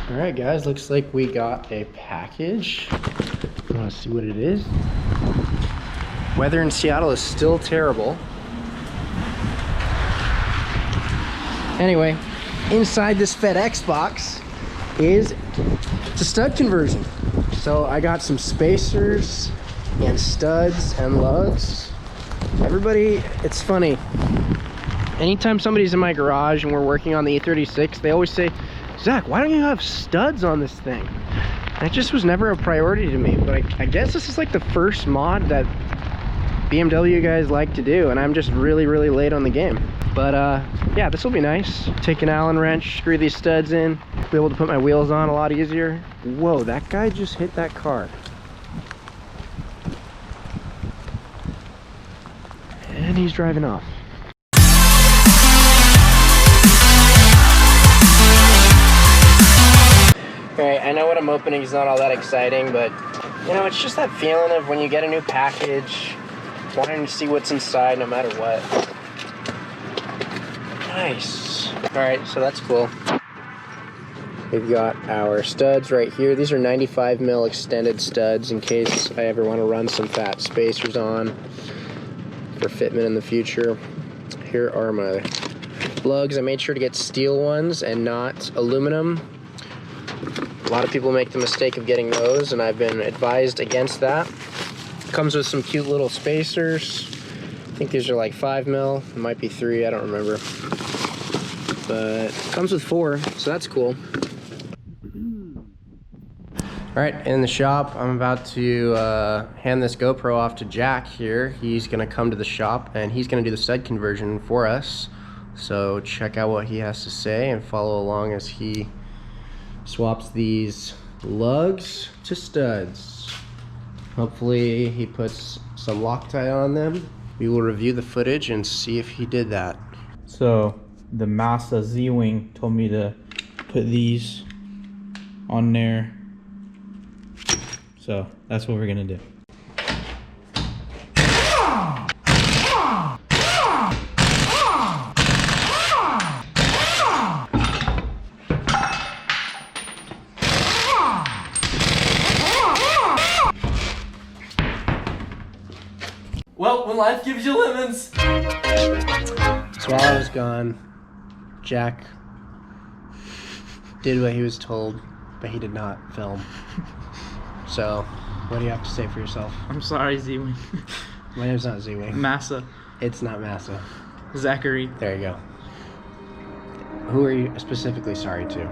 All right, guys, looks like we got a package. I want to see what it is. Weather in Seattle is still terrible. Anyway, inside this FedEx box is it's a stud conversion. So I got some spacers and studs and lugs. Everybody, it's funny. Anytime somebody's in my garage and we're working on the E36, they always say, Zach, why don't you have studs on this thing? And it just was never a priority to me, but I guess this is like the first mod that BMW guys like to do, and I'm just really late on the game. But yeah, this will be nice. Take an Allen wrench, screw these studs in, be able to put my wheels on a lot easier. Whoa, that guy just hit that car. And he's driving off. Alright, I know what I'm opening is not all that exciting, but you know, it's just that feeling of when you get a new package, wanting to see what's inside no matter what. Nice. Alright, so that's cool. We've got our studs right here. These are 95 mil extended studs in case I ever want to run some fat spacers on for fitment in the future. Here are my lugs. I made sure to get steel ones and not aluminum. A lot of people make the mistake of getting those, and I've been advised against that. Comes with some cute little spacers. I think these are like 5 mil. It might be 3, I don't remember. But it comes with 4, so that's cool. All right, in the shop, I'm about to hand this GoPro off to Jack here. He's gonna come to the shop and he's gonna do the stud conversion for us. So check out what he has to say and follow along as he swaps these lugs to studs. Hopefully he puts some Loctite on them. We will review the footage and see if he did that. So the Masa Z-Wing told me to put these on there. So that's what we're gonna do. Well, when life gives you lemons. So while I was gone, Jack did what he was told, but he did not film. So, what do you have to say for yourself? I'm sorry, Z-Wing. My name's not Z-Wing. Massa. It's not Massa. Zachary. There you go. Who are you specifically sorry to?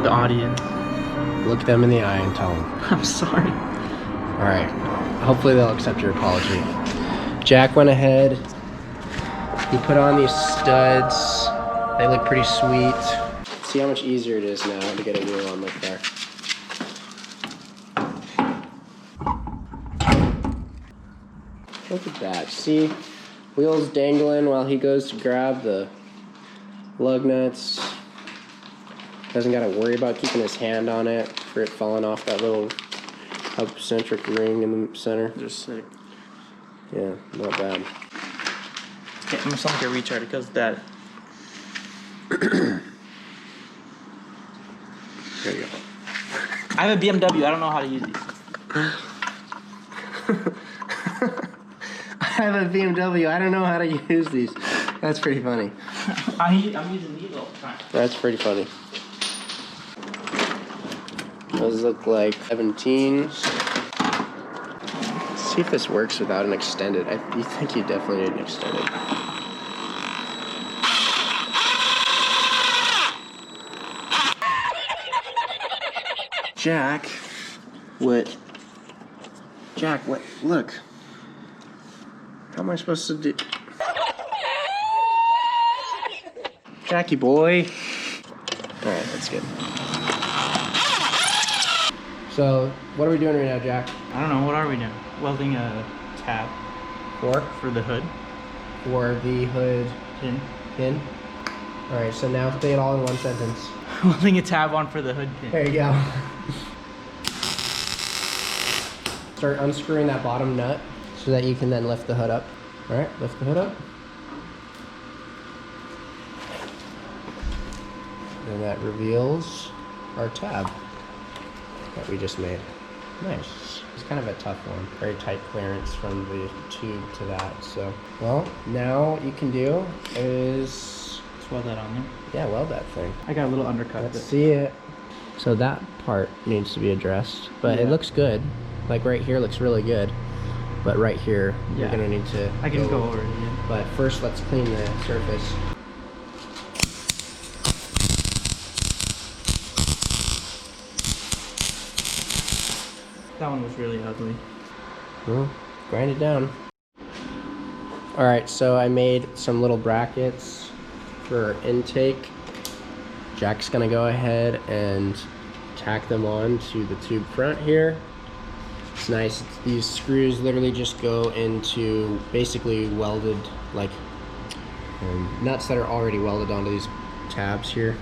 The audience. Look them in the eye and tell them. I'm sorry. Alright. Hopefully they'll accept your apology. Jack went ahead. He put on these studs. They look pretty sweet. See how much easier it is now to get a wheel on my car. Look at that. See? Wheels dangling while he goes to grab the lug nuts. Doesn't got to worry about keeping his hand on it for it falling off that little hub-centric ring in the center. Just sick. Yeah, not bad. I'm gonna sound like a retard because of that. There you go. I have a BMW. I don't know how to use these. I have a BMW. I don't know how to use these. That's pretty funny. I'm using these all the time. That's pretty funny. Those look like 17s. Let's see if this works without an extended. You think you definitely need an extended. Jack, what? Jack, what? Look. How am I supposed to do? Jackie boy. All right, that's good. So, what are we doing right now, Jack? I don't know. What are we doing? Welding a tab for the hood. For the hood pin. All right, so now say it all in one sentence. Welding a tab on for the hood pin. There you go. Start unscrewing that bottom nut so that you can then lift the hood up. All right, lift the hood up. And that reveals our tab that we just made. Nice. It's kind of a tough one. Very tight clearance from the tube to that. So, well, now what you can do is... Just weld that on there. Yeah, weld that thing. I got a little undercut. Let's see it. So that part needs to be addressed, but it looks good. Like right here looks really good. But right here, you're gonna need to... I can go over it again. But first, let's clean the surface. That one was really ugly. Well, grind it down. All right, so I made some little brackets for intake. Jack's gonna go ahead and tack them on to the tube front here. It's nice. These screws literally just go into basically welded, like nuts that are already welded onto these tabs here.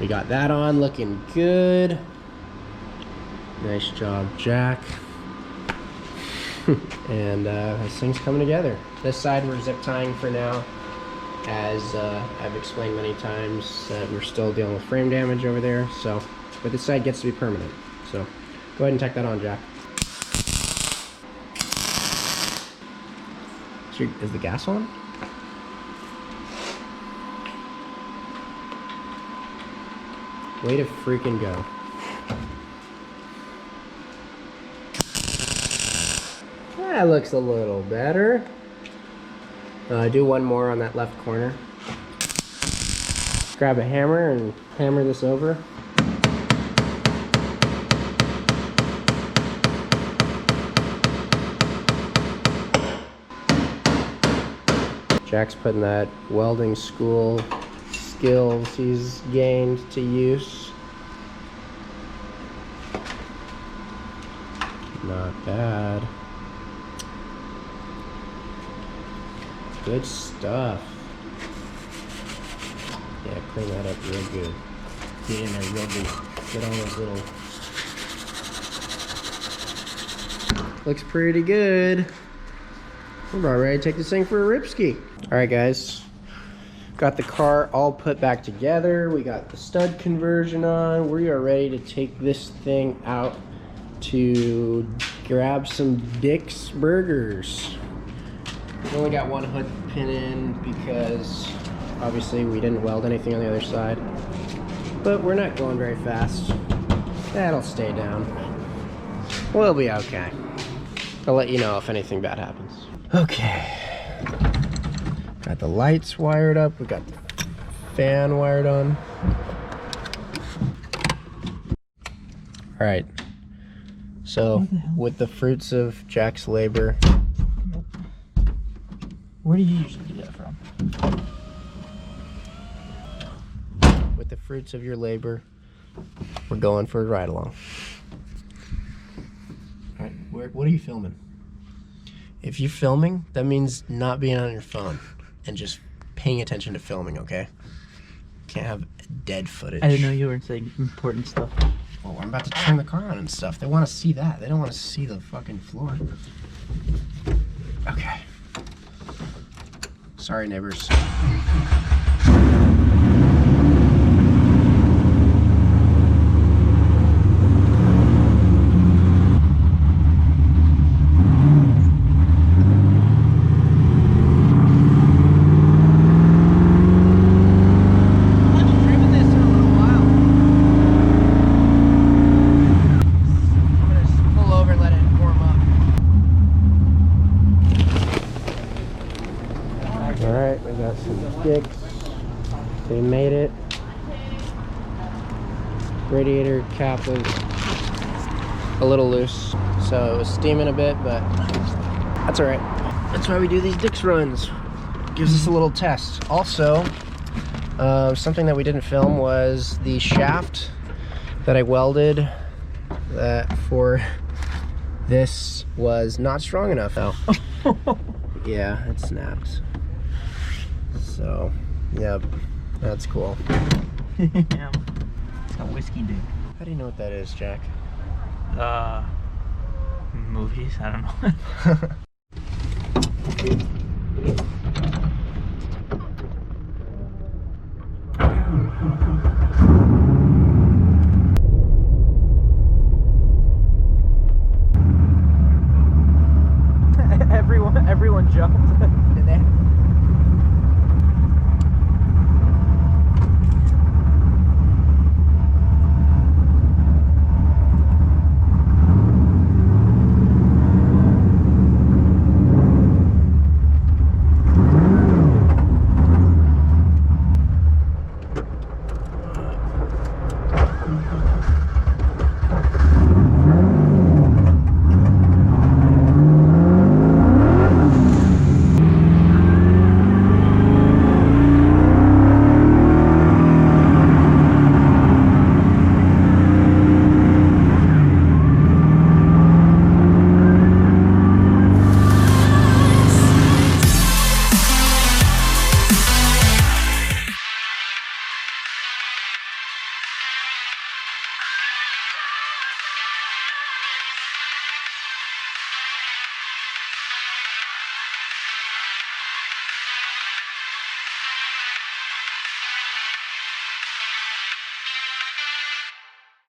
We got that on, looking good. Nice job, Jack. And this thing's coming together. This side we're zip tying for now. As I've explained many times, we're still dealing with frame damage over there. So, but this side gets to be permanent. So, go ahead and tack that on, Jack. Is the gas on? Way to freaking go. That looks a little better. Do one more on that left corner. Grab a hammer and hammer this over. Jack's putting that welding school skills he's gained to use. Not bad. Good stuff. Yeah, clean that up real good. Get in there real deep. Get all those little... Looks pretty good. We're about ready to take this thing for a ripski. Alright guys. Got the car all put back together. We got the stud conversion on. We are ready to take this thing out to grab some Dick's Burgers. We've only got one hood pin in because obviously we didn't weld anything on the other side. But we're not going very fast. That'll stay down. We'll be okay. I'll let you know if anything bad happens. Okay. Got the lights wired up. We got the fan wired on. Alright. So, with the fruits of Jack's labor... Where do you usually do that from? With the fruits of your labor, we're going for a ride along. Alright, what are you filming? If you're filming, that means not being on your phone and just paying attention to filming, okay? Can't have dead footage. I didn't know you were saying important stuff. Well, I'm about to turn the car on and stuff. They want to see that. They don't want to see the fucking floor. Okay. Sorry, neighbors. Alright, we got some Dicks. They made it. Radiator cap was a little loose, so it was steaming a bit, but that's alright. That's why we do these Dicks runs. Gives us a little test. Also, something that we didn't film was the shaft that I welded for this was not strong enough. Oh. Yeah, it snapped. So, yep, that's cool. Yeah. It's a whiskey dick. How do you know what that is, Jack? Movies? I don't know. Did they?